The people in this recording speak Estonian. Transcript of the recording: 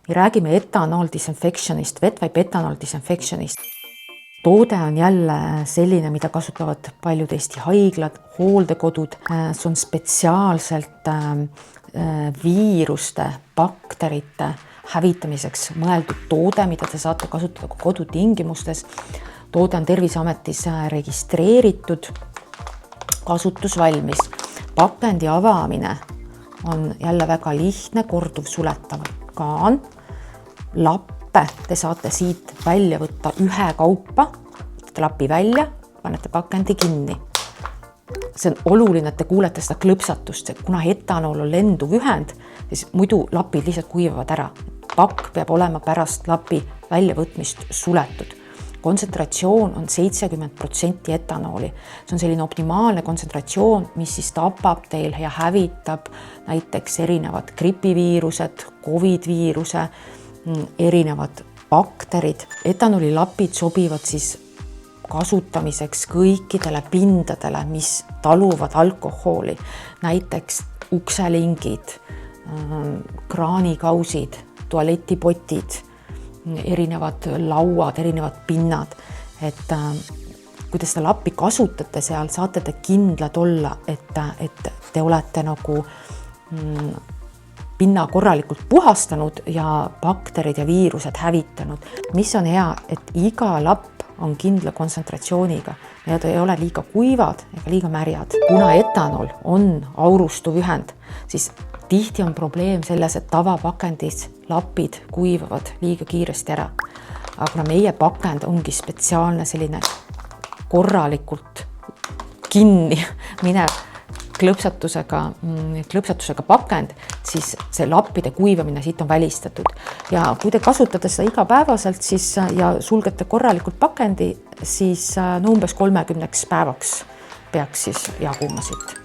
ja räägime etanool disinfectionist, wet wipe etanool disinfectionist. Toode on jälle selline, mida kasutavad paljud Eesti haiglad, hooldekodud. See on spetsiaalselt viiruste, bakterite hävitamiseks mõeldud toode, mida te saate kasutada ka kodutingimustes. Toode on Terviseametis registreeritud, kasutusvalmis. Pakendi avamine on jälle väga lihtne, korduv suletav kaan. Lappe te saate siit välja võtta ühe kaupa, võtate lapi välja, panete pakendi kinni. See on oluline, et te kuulete seda klõpsatust, kuna etanool on lenduv ühend, siis muidu lapid lihtsalt kuivavad ära. Pakk peab olema pärast lapi väljavõtmist suletud. Kontsentratsioon on 70% etanooli. See on selline optimaalne kontsentratsioon, mis siis tapab teil ja hävitab näiteks erinevad gripiviirused, COVID-viiruse, erinevad bakterid. Etanoolilapid sobivad siis kasutamiseks kõikidele pindadele, mis taluvad alkoholi, näiteks ukselingid, kraanikausid, tualetipotid, erinevad lauad, erinevad pinnad, et kui te seda lappi kasutate seal, saate te kindlad olla, et te olete nagu pinna korralikult puhastanud ja bakterid ja viirused hävitanud. Mis on hea, et iga lapp on kindla kontsentratsiooniga. Need ei ole liiga kuivad ega liiga märjad. Kuna etanool on aurustuv ühend, siis tihti on probleem selles, et tavapakendis lapid kuivavad liiga kiiresti ära. Aga kuna meie pakend ongi spetsiaalne selline korralikult kinni minev klõpsatusega pakend, siis see lappide kuivamine siit on välistatud. Ja kui te kasutate seda igapäevaselt siis, ja sulgete korralikult pakendi, siis umbes 30 päevaks peaks siis jaguma siit.